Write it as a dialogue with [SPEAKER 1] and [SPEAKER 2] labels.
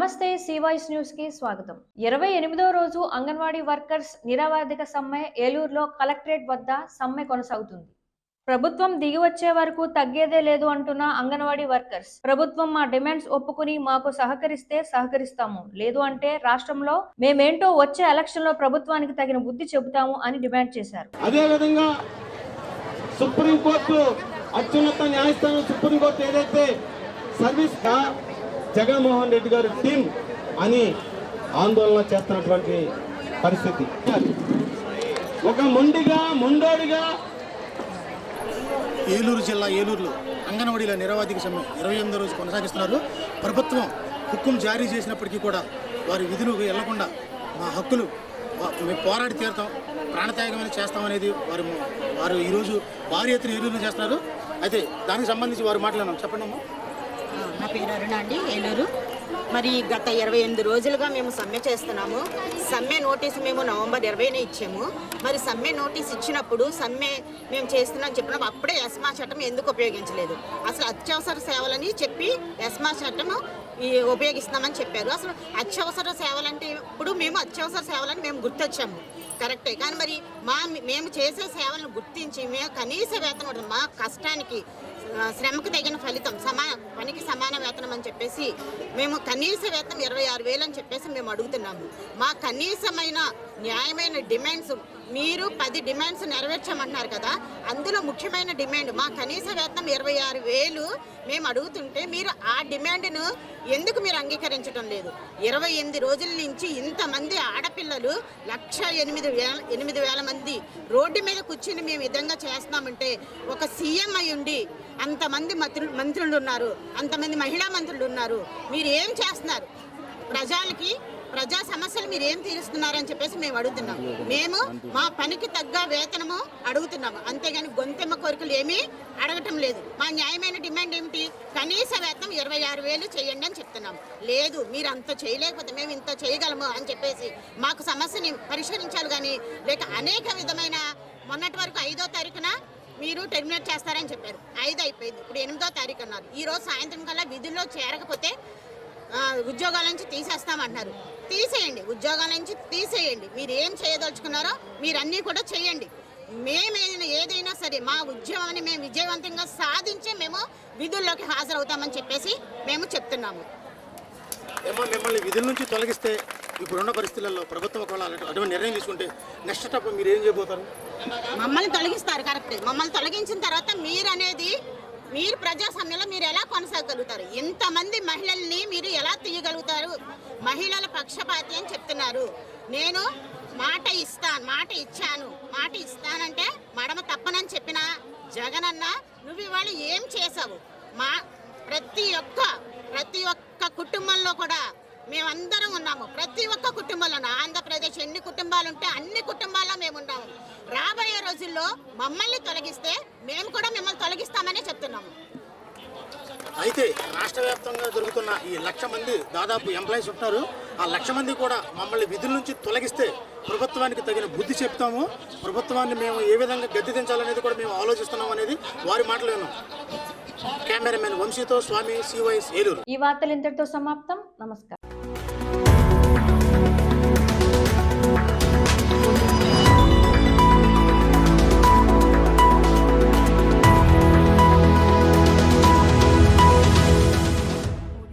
[SPEAKER 1] నమస్తే సివాయిస్ న్యూస్ కి స్వాగతం. 28వ రోజు అంగన్వాడీ వర్కర్స్ నిరవధిక సమ్మె ఏలూరులో కలెక్టరేట్ వద్ద సమ్మె కొనసాగుతుంది. ప్రభుత్వం దిగి వచ్చే వరకు తగ్గేదే లేదు అంటున్న అంగన్వాడీ వర్కర్స్, ప్రభుత్వం మా డిమాండ్స్ ఒప్పుకుని మాకు సహకరిస్తే సహకరిస్తాము, లేదు అంటే రాష్ట్రంలో మేమేంటో వచ్చే ఎలక్షన్ లో ప్రభుత్వానికి తగిన బుద్ధి చెబుతాము అని డిమాండ్ చేశారు.
[SPEAKER 2] అదే విధంగా సుప్రీంకోర్టు అత్యున్నత న్యాయస్థానం సుప్రీంకోర్టు ఏదైతే సర్వీస్ జగన్మోహన్ రెడ్డి గారి టీం అని ఆందోళన చేస్తున్నటువంటి పరిస్థితి. ఒక ముండోడిగా
[SPEAKER 3] ఏలూరు జిల్లా ఏలూరులో అంగన్వాడీల నిరవధిక సమ్మె 28వ రోజు కొనసాగిస్తున్నారు. ప్రభుత్వం హుకుం జారీ చేసినప్పటికీ కూడా వారి విధులకు వెళ్లకుండా మా హక్కులు మేము పోరాడి తీరుతాం, ప్రాణత్యాగం చేస్తామనేది వారు ఈరోజు భారీ ఎత్తున ఏలూరులో చేస్తున్నారు. అయితే దానికి సంబంధించి వారు మాట్లాడినాం. చెప్పండి అమ్మా.
[SPEAKER 4] నా పేరు అరుణ అండి, ఏలూరు. మరి గత 28 రోజులుగా మేము సమ్మె చేస్తున్నాము. సమ్మె నోటీసు మేము నవంబర్ 20న ఇచ్చాము. మరి సమ్మె నోటీస్ ఇచ్చినప్పుడు సమ్మె మేము చేస్తున్నాం చెప్పినప్పుడు అప్పుడే ఎస్మా చట్టం ఎందుకు ఉపయోగించలేదు? అసలు అత్యవసర సేవలని చెప్పి ఎస్మా చట్టం ఉపయోగిస్తున్నామని చెప్పారు. అసలు అత్యవసర సేవలంటే ఇప్పుడు మేము అత్యవసర సేవలని మేము గుర్తొచ్చాము, కరెక్టే. కానీ మరి మేము చేసే సేవలను గుర్తించి మేము కనీస వేతనం ఉంటుంది, మా కష్టానికి శ్రమకు తగిన ఫలితం పనికి సమాన వేతనం అని చెప్పేసి మేము కనీస వేతనం 26,000 అని చెప్పేసి మేము అడుగుతున్నాము. మా కనీసమైన న్యాయమైన డిమాండ్స్ మీరు 10 డిమాండ్స్ నెరవేర్చామంటున్నారు కదా, అందులో ముఖ్యమైన డిమాండ్ మా కనీస వేతనం 26,000 మేము అడుగుతుంటే మీరు ఆ డిమాండ్ను ఎందుకు మీరు అంగీకరించడం లేదు? 28 రోజుల నుంచి ఇంతమంది ఆడపిల్లలు 1,08,000 మంది రోడ్డు మీద కూర్చుని మేము విధంగా చేస్తున్నామంటే ఒక సీఎం అయి ఉండి అంతమంది మంత్రులు ఉన్నారు, అంతమంది మహిళా మంత్రులు ఉన్నారు, మీరు ఏం చేస్తున్నారు? ప్రజా సమస్యలు మీరు ఏం తీరుస్తున్నారని చెప్పేసి మేము అడుగుతున్నాం. మేము మా పనికి తగ్గ వేతనము అడుగుతున్నాము, అంతేగాని గొంతెమ్మ కోరికలు ఏమీ అడగటం లేదు. మా న్యాయమైన డిమాండ్ ఏమిటి? కనీస వేతనం 26,000 చేయండి అని చెప్తున్నాము. లేదు, మీరు అంత చేయలేకపోతే మేము ఇంత చేయగలము అని చెప్పేసి మాకు సమస్యని పరిష్కరించాలి. కానీ లేక అనేక విధమైన మొన్నటి వరకు 5వ తారీఖున మీరు టెర్మినేట్ చేస్తారని చెప్పారు. 5 అయిపోయింది, ఇప్పుడు 8వ తారీఖు అన్నారు. ఈరోజు సాయంత్రం కల్లా విధుల్లో చేరకపోతే ఉద్యోగాల నుంచి తీసేస్తామంటున్నారు. తీసేయండి, ఉద్యోగాల నుంచి తీసేయండి. మీరు ఏం చేయదలుచుకున్నారో మీరు అన్నీ కూడా చేయండి. ఏదైనా సరే మా ఉద్యమాన్ని మేము విజయవంతంగా సాధించి మేము విధుల్లోకి హాజరవుతామని చెప్పేసి మేము చెప్తున్నాము.
[SPEAKER 3] మిమ్మల్ని విధుల నుంచి తొలగిస్తే ఇప్పుడున్న పరిస్థితుల్లో ప్రభుత్వం ఒకవేళ అటువంటి నిర్ణయం తీసుకుంటే నెక్స్ట్ స్టెప్ మీరు ఏం చేయబోతారు?
[SPEAKER 4] మమ్మల్ని తొలగిస్తారు, కరెక్ట్. మమ్మల్ని తొలగించిన తర్వాత మీరు ప్రజాస్వామ్యంలో మీరు ఎలా కొనసాగలుగుతారు? ఇంతమంది మహిళల్ని మీరు ఎలా తీయగలుగుతారు? మహిళల పక్షపాతి అని చెప్తున్నారు. నేను మాట ఇస్తానంటే మడమ తప్పనని చెప్పిన జగనన్న నువ్వు ఇవాళ ఏం చేసావు? ప్రతి ఒక్క కుటుంబంలో కూడా మేమందరం ఉన్నాము. ప్రతి ఒక్క కుటుంబంలో ఆంధ్రప్రదేశ్ ఎన్ని కుటుంబాలు ఉంటే అన్ని కుటుంబాల్లో మేము ఉన్నాము. రాబోయే రోజుల్లో మమ్మల్ని తొలగిస్తే మేము కూడా మిమ్మల్ని తొలగిస్తామని చెప్తున్నాము.
[SPEAKER 3] అయితే రాష్ట్ర వ్యాప్తంగా జరుగుతున్న ఈ 1,00,000 మంది దాదాపు ఎంప్లాయీస్ ఉంటారు. ఆ 1,00,000 మంది కూడా మమ్మల్ని విధుల నుంచి తొలగిస్తే ప్రభుత్వానికి తగిన బుద్ధి చెప్తాము, ప్రభుత్వాన్ని మేము ఏ విధంగా గద్దెదించాలనేది కూడా మేము ఆలోచిస్తున్నాం అనేది వారి మాటలు విన్నాం. కెమెరామెన్ వంశీతో స్వామి, సివైఎస్ ఏలూరు.
[SPEAKER 1] ఈ వార్తలు ఇంతటితో సమాప్తం. నమస్కారం.